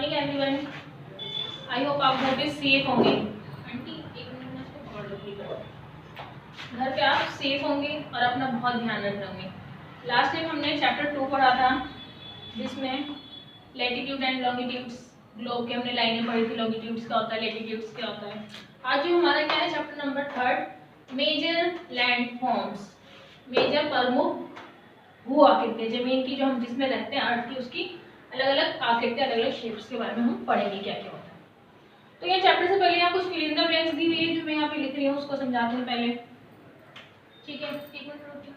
Morning everyone. I hope आप घर पे सेफ होंगे। आंटी एक मिनट में इसको पकड़ लो प्लीज। घर पे आप सेफ होंगे और अपना बहुत ध्यान रख रहे होंगे। लास्ट टाइम हमने चैप्टर 2 पढ़ा था जिसमें लैटिट्यूड एंड लॉन्गिट्यूड्स, ग्लोब के हमने लाइनें पढ़ी थी। लॉन्गिट्यूड्स क्या होता है, लैटिट्यूड्स क्या होता है। आज जो हमारा क्या है chapter number 3, major land forms, major प्रमुख भू आकृतियां, जमीन की जो हम जिसमें रहते हैं अर्थ की, उसकी अलग अलग आकृतियां, अलग अलग शेप्स के बारे में हम पढ़ेंगे क्या क्या होता है। तो ये चैप्टर से पहले यहाँ कुछ फिल इन द ब्लैंक्स दी हुई है जो मैं यहाँ पे लिख रही हूँ, उसको समझाते हैं पहले। ठीक है, एक मिनट रुकिए।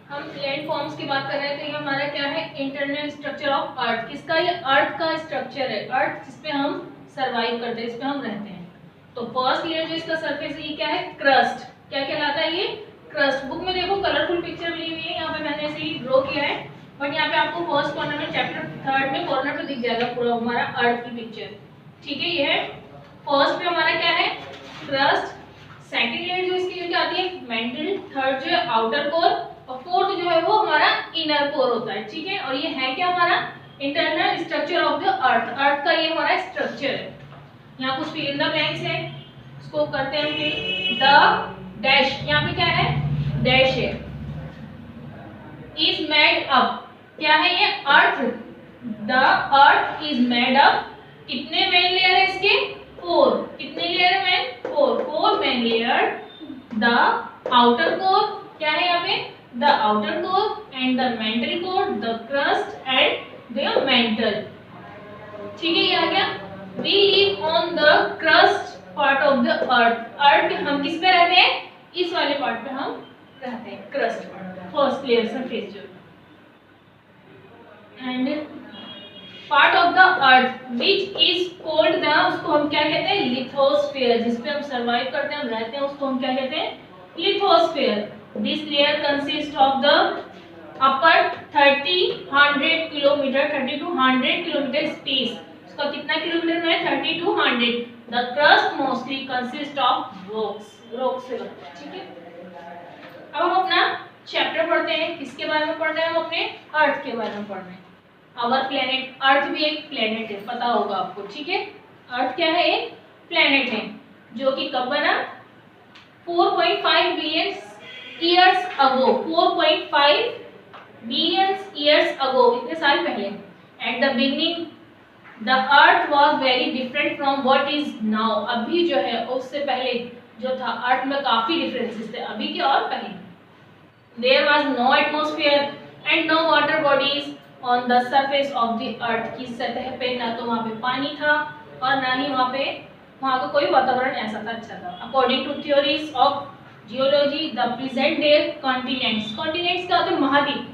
हम लैंड फॉर्म्स की बात कर रहे हैं। तो ये हमारा क्या है, इंटरनल स्ट्रक्चर ऑफ अर्थ। किसका, ये अर्थ का स्ट्रक्चर है। अर्थ जिसपे हम सरवाइव करते हैं, जिसपे हम रहते हैं। तो फर्स्ट लेयर जो इसका सरफेस है ये क्या है, क्रस्ट। क्या कहलाता है ये, क्रस्ट। बुक में देखो कलरफुल पिक्चर मिली हुई है, यहाँ पे मैंने ऐसे ही ड्रॉ किया है, बट यहाँ पे आपको फर्स्ट कॉर्नर में चैप्टर 3 में कॉर्नर पे दिख जाएगा पूरा हमारा अर्थ की पिक्चर। ठीक है, ये है फर्स्ट पे हमारा क्या है, क्रस्ट। सेकंड लेयर जो इसकी क्या आती है, मेंटल। थर्ड जो है आउटर कोर, और फोर्थ जो है वो हमारा इनर कोर होता है। ठीक है, और ये है क्या, हमारा internal structure of the earth. Earth का ये हमारा स्ट्रक्चर है। यहाँ कुछ फिल इन द ब्लैंक्स है, इसको करते हैं फिर। द डैश, यहाँ पे क्या है, डैश है। इज मेड अप, क्या है ये, earth. The earth is made up, कितने मेन लेयर है इसके, 4। कितने लेयर है, 4 main layer. The outer core, क्या है यहाँ पे, the outer core and the mantle core, the crust and the mantle. ठीक है, ये आ गया। We live on the crust part of the earth. अर्थ हम किस पे रहते हैं, इस वाले पार्ट पे हम रहते हैं, crust part, first layer surface जो। And part of the earth which is called the, उसको हम क्या कहते हैं, लिथोस्फीयर। जिसपे हम सरवाइव करते हैं, हम रहते हैं, उसको हम क्या कहते हैं, lithosphere. This layer consist of the upper 30-100 kilometre, 30 to 100 kilometre space. उसका कितना किलोमीटर में है, 30 to 100। The crust mostly consist of rocks, rock से बनता है। ठीक है, अब हम अपना चैप्टर पढ़ते हैं। किसके बारे में पढ़ रहे हैं हम, अपने अर्थ के बारे में पढ़ रहे हैं। आवर प्लेनेट, अर्थ भी एक प्लेनेट है, पता होगा आपको। ठीक है, अर्थ क्या है, एक प्लेनेट है जो कि कब बना, 4.5 billion years ago. 4.5 billion years ago, इतने साल पहले। At the beginning the earth was very different from what is now. अभी जो है उससे पहले जो था अर्थ में काफी डिफरेंसेस थे, अभी के और पहले। There was no atmosphere and no water bodies on the surface of the earth. की सतह पे ना तो वहाँ पे पानी था और ना ही वहाँ का कोई वातावरण ऐसा था, अच्छा था। According to theories of geology the present day continents, continents क्या होते हैं, महाद्वीप,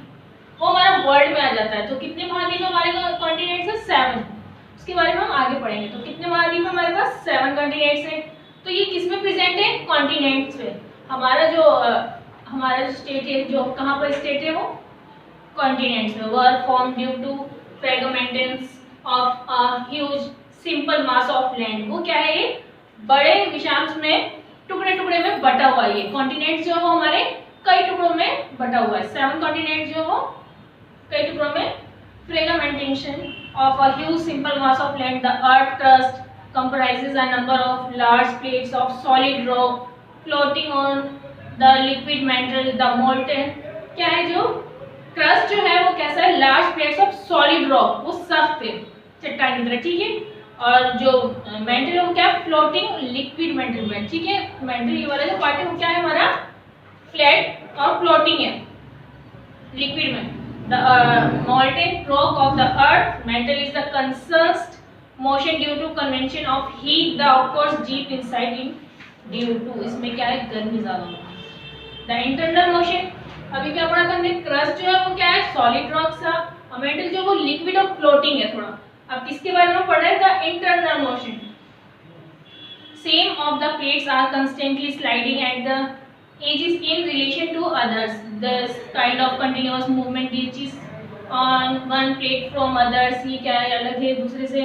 वो हमारा वर्ल्ड में आ जाता है। तो कितने महाद्वीप हमारे कॉन्टिनेंट्स है, 7। उसके बारे में हम आगे पढ़ेंगे। तो कितने महाद्वीप हमारे पास, 7 कॉन्टिनेंट्स हैं। तो ये किस में प्रेजेंट है, कॉन्टिनेंट्स में। हमारा जो स्टेट है, जो कहाँ पर स्टेट है, वो कॉन्टिनेंट्स में। Were form due to fragmentations of a huge simple mass of land. वो क्या है, ये बड़े विषांश में टुकड़े टुकड़े में बटा हुआ है। ये कॉन्टिनेंट्स जो है वो हमारे कई टुकड़ों में बटा हुआ है। 7 कॉन्टिनेंट्स जो हो कई टुकड़ों में। Fragmentation of a huge simple mass of land, the earth crust comprises a number of large plates of solid rock floating on the liquid mantle. The molten, क्या है, जो क्रस्ट जो है वो कैसा है, large plates of solid rock, वो सख्त है चट्टान की तरह। ठीक है, और जो मेंटल है वो क्या है, फ्लोटिंग लिक्विड मेंटल में। ठीक है, मेंटल ये वाला जो पार्ट है वो क्या है, हमारा फ्लैट और फ्लोटिंग है लिक्विड में। The molten rock of the earth mantle is the consist motion due to convection of heat. The of course deep inside in due to, इसमें क्या है, गर्मी ज्यादा होगा। The internal motion, अभी क्या पढ़ा था हमने, क्रस्ट जो है वो क्या है, सॉलिड रॉक सा, और मेंटल जो वो लिक्विड और फ्लोटिंग है थोड़ा। अब किसके बारे में पढ़ रहे हैं, the internal motion. Same of the plates are constantly sliding at the edges in relation to others. This kind of continuous movement reaches on one plate from others. ये क्या है, अलग है दूसरे से।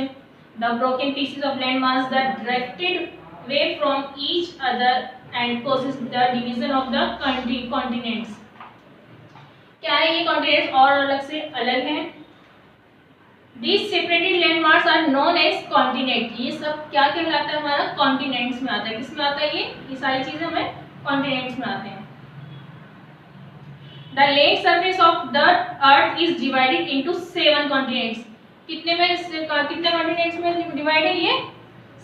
The broken pieces of land mass that drifted away from each other and causes the division of the continents. क्या है ये continents और अलग से अलग हैं. These separated landmarks are known as continent. ये सब क्या कहलाता है हमारा continents में आता है. किस में आता है ये सारी चीजें हमें continents में आते हैं. The land surface of the earth is divided into 7 continents. कितने continents में डिवाइड है ये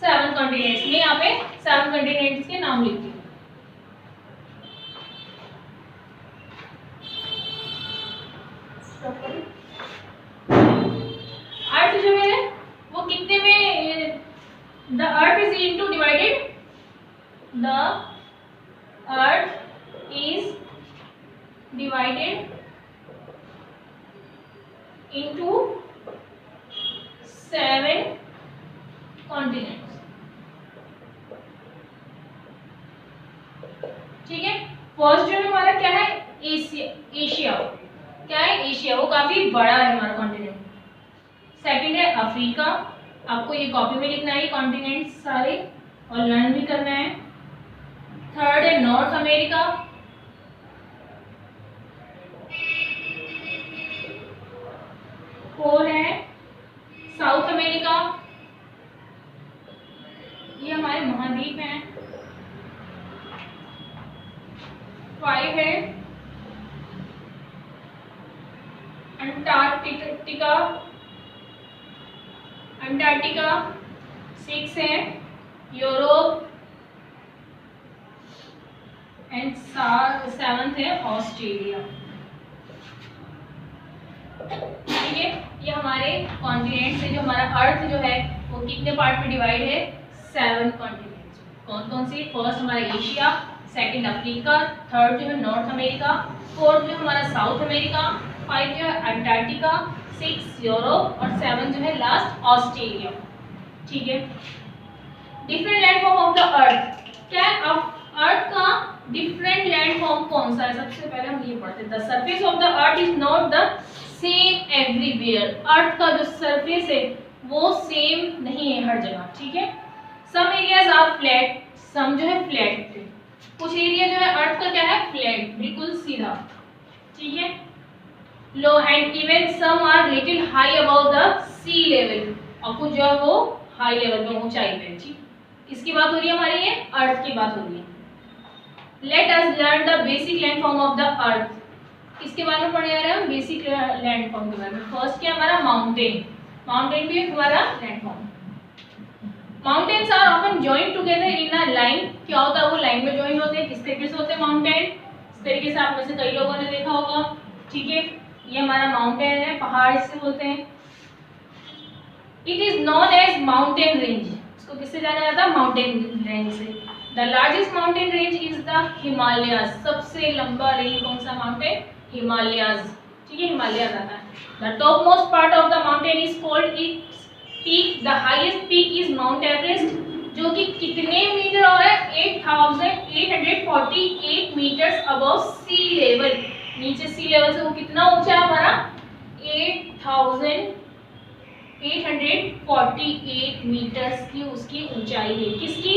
7 continents. मैं यहाँ पे 7 continents के नाम लिखती हूँ. अर्थ जो है वो कितने में the earth is into divided. The earth is divided into 7 continents. ठीक है. फर्स्ट जो हमारा क्या है एशिया. क्या है एशिया, वो काफी बड़ा है हमारा कॉन्टिनेंट. सेकंड है अफ्रीका. आपको ये कॉपी में लिखना है कॉन्टिनेंट सारे और लर्न भी करना है. थर्ड है नॉर्थ अमेरिका. फोर है साउथ अमेरिका. ये हमारे महाद्वीप हैं. 5 है अंटार्कटिका. 6 है यूरोप एंड 7th है ऑस्ट्रेलिया. ठीक है. ये हमारे कॉन्टिनेंट से जो हमारा अर्थ जो है वो कितने पार्ट में डिवाइड है 7 कॉन्टिनेंट्स. कौन कौन सी. फर्स्ट हमारा एशिया, सेकंड अफ्रीका, थर्ड जो है नॉर्थ अमेरिका, फोर्थ जो हमारा साउथ अमेरिका, 5 जो है अंटार्कटिका, 6 यूरोप और 7 जो है लास्ट ऑस्ट्रेलिया. ठीक है. Different land form of the अर्थ. क्या अर्थ का डिफरेंट लैंड फॉर्म कौन सा है. सबसे पहले हम ये पढ़ते हैं. The surface of the earth is not the same everywhere. Earth का जो सरफेस है वो सेम नहीं है हर जगह. ठीक है. सम एरियाज आर फ्लैट, सम जो है फ्लैट. कुछ एरिया जो है अर्थ का क्या है फ्लैट, बिल्कुल सीधा. ठीक है. Low and even some are little high above the sea level. और कुछ जो है वो हाई लेवल पे ऊंचाई पे. ठीक. किसकी बात हो रही है हमारी, ये अर्थ की बात हो रही है. Let us learn the basic land form of the अर्थ. किसके बारे में पढ़ने जा रहे हैं हम, बेसिक लैंड फॉर्म के बारे में. फर्स्ट क्या हमारा माउंटेन. माउंटेन भी हमारा land form. Mountains are often joined together in a line. क्या होता है वो लाइन में जॉइन होते हैं. किस तरीके से होते हैं माउंटेन. इस तरीके से आप में से कई लोगों ने देखा होगा. ठीक है. ये हमारा माउंटेन है, पहाड़ इससे बोलते हैं. It is known as mountain range. इसको किससे जाना जाता है, माउंटेन रेंज से. The largest mountain range is the Himalayas. सबसे लंबा रेंज कौन सा माउंटेन, हिमालयाज. ठीक है. हिमालयाज आता है. The top most part of the mountain is called its peak. The highest peak is mount Everest, जो कि कितने मीटर और है 8848 मीटर्स अबव सी लेवल. नीचे सी लेवल से वो कितना ऊंचा है हमारा 8848 मीटर्स की उसकी ऊंचाई है. किसकी,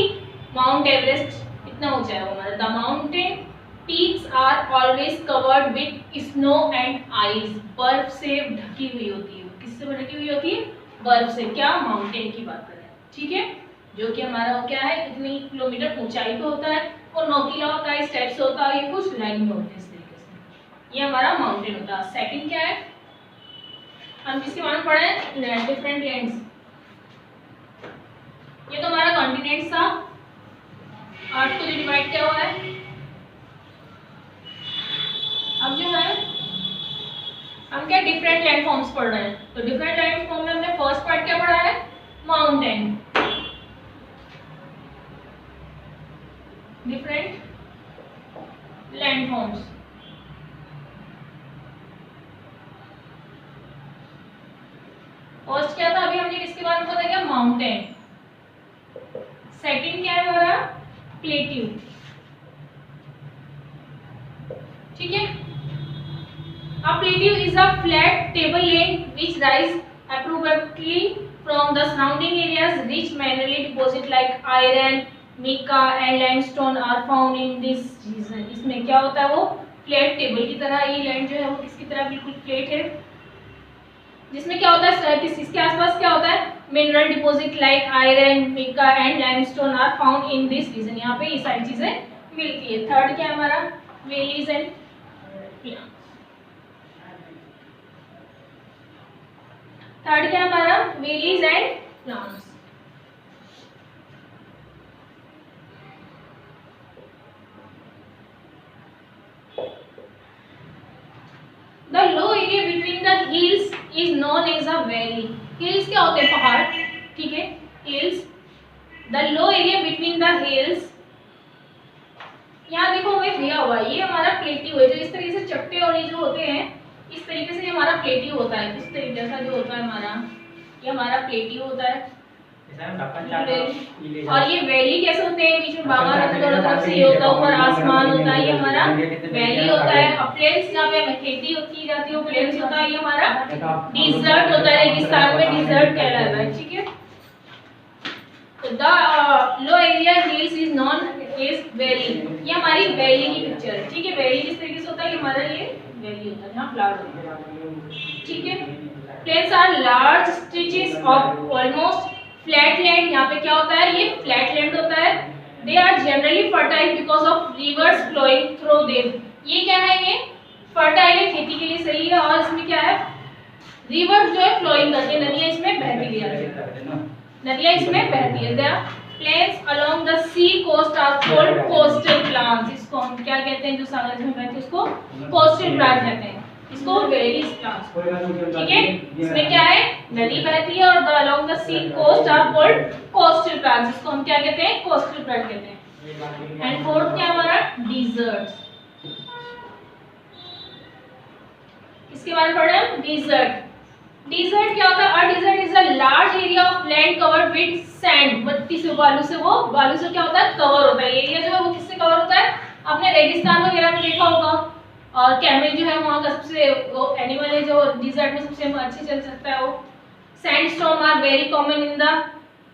माउंट एवरेस्ट. इतना ऊंचा है वो हमारा. The mountain peaks are always covered with snow and ice. बर्फ से ढकी हुई होती है. किससे ढकी हुई होती है, बर्फ से. क्या, माउंटेन की बात करें. ठीक है. जो कि हमारा क्या है इतनी किलोमीटर ऊंचाई पे होता है और नोकीला होता है, स्टेप्स होता है, ये कुछ लाइन में होते हैं इस तरीके से. ये हमारा माउंटेन होता है. सेकंड क्या है, हम किसके बारे में पढ़ रहे हैं, डिफरेंट लैंड्स. ये तो हमारा कॉन्टिनेंट्स था. अर्थ को जो डिवाइड किया हुआ है. अब जो है हम क्या डिफरेंट लैंड फॉर्म्स पढ़ रहे हैं. तो डिफरेंट लैंड फॉर्म में हमने फर्स्ट पार्ट क्या पढ़ा है, mountain. Different land forms. First क्या था, अभी हमने किसके बारे में पता किया, माउंटेन. सेकंड क्या है हमारा, प्लेट्यू. ठीक है. A plateau is a flat tableland which rise abruptly from the surrounding areas, rich mineral deposit like iron, mica and limestone are found in this region. इसमें क्या होता है, वो फ्लैट टेबल की तरह, ये लैंड जो है वो किसकी तरह, बिल्कुल फ्लैट है, जिसमें क्या होता है इसके आसपास क्या होता है, mineral deposit like iron, mica and limestone are found in this region. यहाँ पे ये सारी चीजें मिलती है। थर्ड क्या है हमारा, वैलीज एंड प्लान्स। थर्ड क्या है हमारा, valleys and plans. The low area between the hills is known as a valley. Hills क्या होते हैं, पहाड़, ठीक है, hills. The low area between the hills, यहाँ देखो हमें दिया हुआ है, ये हमारा प्लेट्यू है, जो इस तरीके से चट्टे और ये जो होते हैं इस तरीके से, ये हमारा प्लेट्यू होता है, इस तरीके से जो होता है हमारा, ये हमारा प्लेट्यू होता है। और ये वैली कैसे होते हैं, बीच में बागा रहता है, दोनों तरफ से ये होता है, ऊपर आसमान होता है, ये हमारा वैली होता है। और प्लेन्स जहाँ पे खेती की जाती है वो प्लेन्स होता है, ये हमारा डिजर्ट होता है, रेगिस्तान में डिजर्ट कहलाता है, ठीक है। तो the low area hills is known as valley, ये हमारी वैली की पिक्चर है, ठीक है। वैली किस तरीके से होता है, ये हमारा ये वैली होता है जहाँ फ्लावर होता है, ठीक है। Plains are large stretches of almost flat land, यहाँ पे क्या होता है, ये फ्लैट लैंड होता है। They are generally fertile because of rivers flowing through them, ये क्या है, ये फर्टाइल है, खेती के लिए सही है। और इसमें क्या है, रिवर्स जो है फ्लोइंग करती है, नदियाँ इसमें बहती है, नदियाँ इसमें बहती है। There plains along the sea coast are called coastal plants, इसको हम क्या कहते हैं, जो सागर में बहते हैं उसको कोस्टल प्लांट कहते हैं, इसको वैलीज प्लांट्स, ठीक है। इसमें क्या है, नदी बहती है और the along the sea coast are called coastal plants, इसको हम क्या कहते हैं, कोस्टल प्लांट कहते हैं। एंड फोर्थ क्या हमारा, डिजर्ट्स, इसके बारे में पढ़े हम, डिजर्ट। डिजर्ट क्या होता है, a desert is a large area of land covered with sand, मिट्टी से, बालू से, वो बालू से क्या होता है, कवर होता है। एरिया जो है वो किससे कवर होता है, आपने रेगिस्तान वगैरह में देखा होगा। और कैमल जो है वहाँ का सबसे वो एनिमल है जो डिजर्ट में सबसे अच्छे चल सकता है वो। Sandstorm are very common in the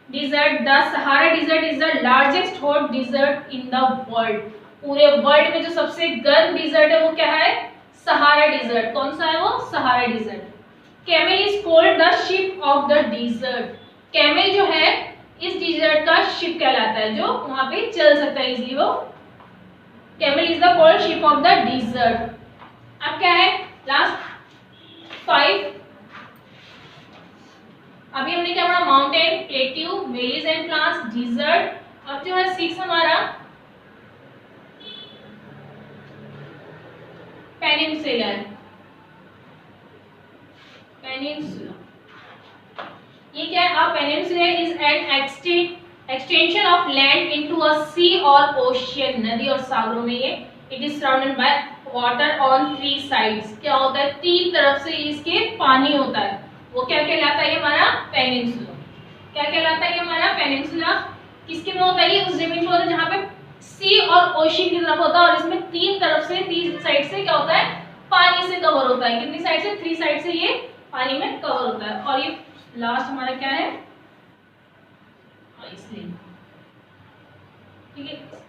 desert. The Sahara desert is the largest hot desert in the world, पूरे वर्ल्ड में जो सबसे गर्म डिजर्ट है वो क्या है, सहारा डिजर्ट। कौन सा है वो, Sahara desert. Camel is called the ship of the dessert, camel जो है इस डिजर्ट का शिप कहलाता है, जो वहां पे चल सकता है इजीली, वो camel is the called ship of the desert. अब क्या है, लास्ट 5, अभी हमने क्या पढ़ा, mountain, plateau, valleys and plants, desert. अब जो है 6 हमारा पेनिनसुला है, पेनिनसुला, ये क्या है, a peninsula is an extension of land into a sea और ओशियन, नदी और सागरों में ये, it is surrounded by water on 3 sides, क्या होता है, 3 तरफ से इसके पानी होता है, वो क्या कहलाता है, ये हमारा पेनिनसुला। क्या कहलाता है, ये हमारा पेनिनसुला। किसके में होता है, ये उस जमीन में होता है जहाँ पे सी और ओशियन की तरफ होता है, और इसमें 3 तरफ से, 3 साइड से क्या होता है, पानी से कवर होता है। कितनी साइड से, 3 साइड से ये पानी में कवर होता है। और ये लास्ट हमारा क्या है, आइसलैंड, ठीक है।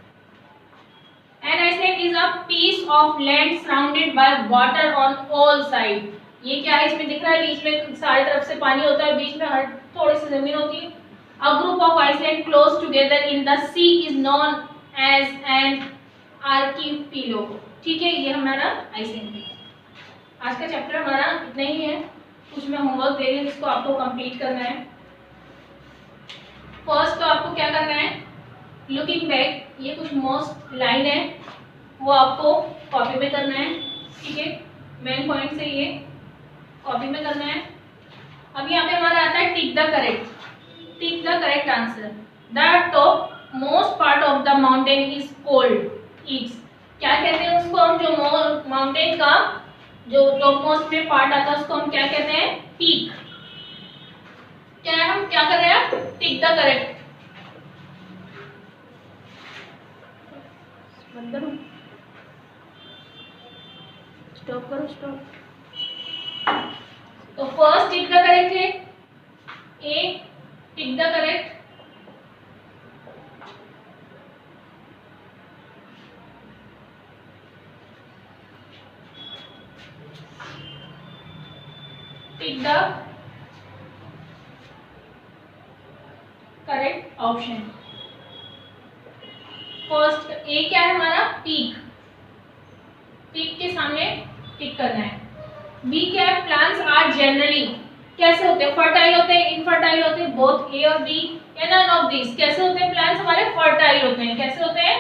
An island is a piece of land surrounded by water on all sides, ये क्या है, इसमें दिख रहा है, बीच में सारी तरफ से पानी होता है, बीच में हर थोड़ी सी जमीन होती है। A group of islands close together in the sea is known as an archipelago, ठीक है, ये हमारा आइसलैंड है। आज का चैप्टर हमारा इतना ही है, कुछ मैं होमवर्क दे रही हूँ जिसको आपको कंप्लीट करना है। फर्स्ट तो आपको क्या करना है, लुकिंग बैक, ये कुछ मोस्ट लाइन है वो आपको कॉपी में करना है, ठीक है, मेन पॉइंट से ये कॉपी में करना है। अब यहाँ पे हमारा आता है टिक the correct answer. The top most part of the mountain is cold, it's, क्या कहते हैं उसको हम, जो माउंटेन का जो टॉप मोस्ट पे पार्ट आता है उसको हम क्या कहते हैं, पीक। क्या है, हम क्या कर रहे हैं, टिक द करेक्ट, स्टॉप करो, स्टॉप। तो फर्स्ट टिक द करेक्ट है, A, tick the correct. Tick the correct option. First A क्या है हमारा, पीक, पीक के सामने टिक करना है। बी क्या है, प्लांट्स आर जनरली कैसे होते हैं, फर्टाइल होते हैं, इनफर्टाइल होते हैं, बोथ ए और बी या नन ऑफ दिस। कैसे होते हैं प्लांट्स हमारे, फर्टाइल होते हैं। कैसे होते हैं,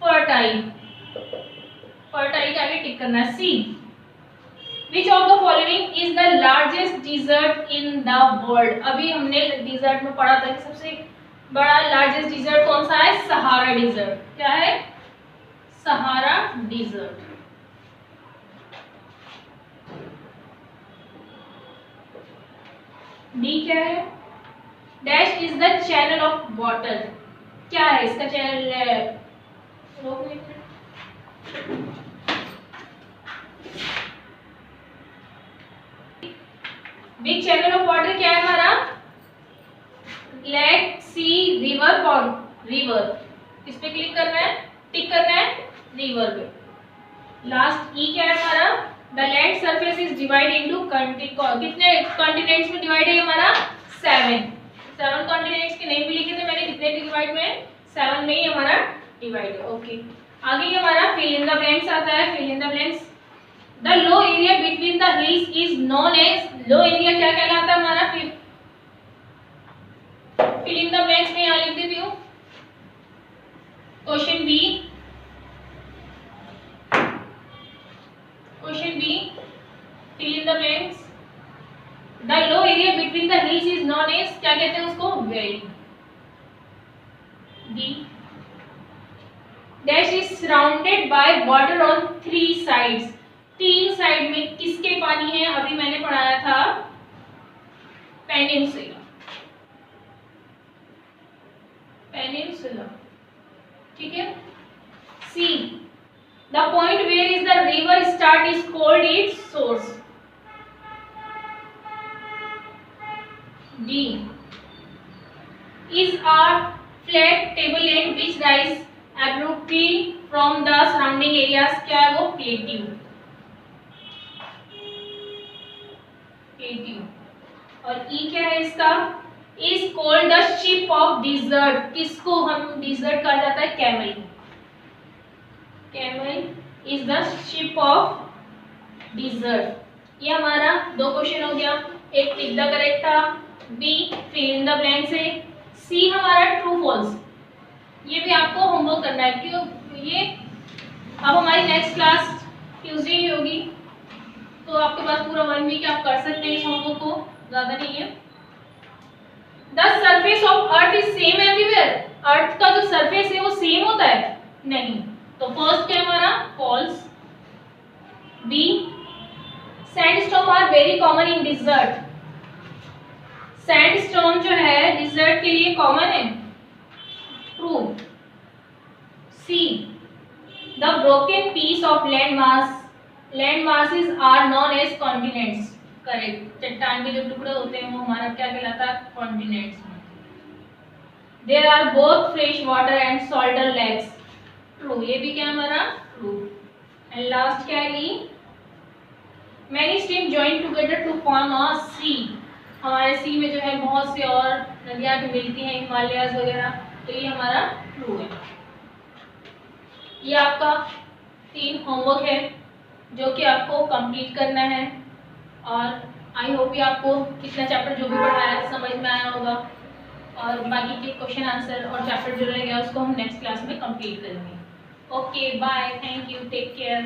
फर्टाइल, फर्टाइल के आगे टिक करना है। C, which of the following is the largest desert in the world. अभी हमने डिजर्ट में पढ़ा था कि सबसे बड़ा लार्जेस्ट डिजर्ट कौन सा है, सहारा डिजर्ट। क्या है, सहारा डिजर्ट। डी क्या है, dash is the channel of water. क्या है इसका channel, big channel of water क्या है हमारा, लेक, सी, रिवर, पॉन्ड। रिवर, किस पे क्लिक करना है, टिक करना है रिवर पे। लास्ट ई क्या है हमारा, the land surface is divide into कितने कॉन्टिनेंट्स में डिवाइड है हमारा, 7 कॉन्टिनेंट्स के नेम भी लिखे थे मैंने, कितने डिवाइड में, 7 में ही हमारा डिवाइड है। ओके, आगे ये हमारा फिल इन द ब्लैंक्स आता है। Fill in the blanks, the low area between the hills is known as, low area क्या कहलाता है हमारा, फिल इन द ब्लैंक्स में यहाँ लिख देती हूँ। Question B, question B, fill in the blanks, the low area between the hills is known as, क्या कहते हैं उसको, valley. B, dash is surrounded by water on 3 sides. 3 side में किसके पानी है, अभी मैंने पढ़ाया था पेनिनसुला, पेनिनसुला, ठीक है। C, the point where is the river start is called its source. D, is a flat tableland which rise abruptly from the surrounding areas, क्या है वो, प्लेट्यू, प्लेट्यू। और ई क्या है इसका, is called the ship of desert. किसको हम desert कहा जाता है, camel, camel is the ship of desert. ये हमारा 2 क्वेश्चन हो गया, एक टिक द करेक्ट था, B fill in the blank से, सी हमारा ट्रू फॉल्स। ये भी आपको होमवर्क करना है, क्यों, ये अब हमारी नेक्स्ट क्लास ट्यूसडे ही होगी, तो आपके पास पूरा 1 वीक आप कर सकते हैं इस होमवर्क को, ज्यादा नहीं है। The surface of earth is same everywhere. Earth का जो सरफेस है वो सेम होता है, नहीं, तो फर्स्ट क्या हमारा, false. B, sandstone are very common in desert. Sandstone जो है डिजर्ट के लिए कॉमन है, true. C, the broken piece of land masses are known as continents. Correct, चट्टान के जो टुकड़े होते हैं वो हमारा क्या कहलाता है, कॉन्टिनेंट्स में। There are both fresh water and salter lakes. True, ये भी क्या हमारा, ट्रू। एंड लास्ट क्या है, many stream join together to form a sea. हमारे सी में जो है बहुत से और नदियां भी मिलती हैं, हिमालयाज वगैरह, तो ये हमारा ट्रू है। ये आपका 3 होमवर्क है जो कि आपको कंप्लीट करना है, और आई होप ये आपको कितना चैप्टर जो भी पढ़ाया है समझ में आया होगा, और बाकी के क्वेश्चन आंसर और चैप्टर जो रह गया उसको हम नेक्स्ट क्लास में कंप्लीट करेंगे। Okay, bye, thank you, take care.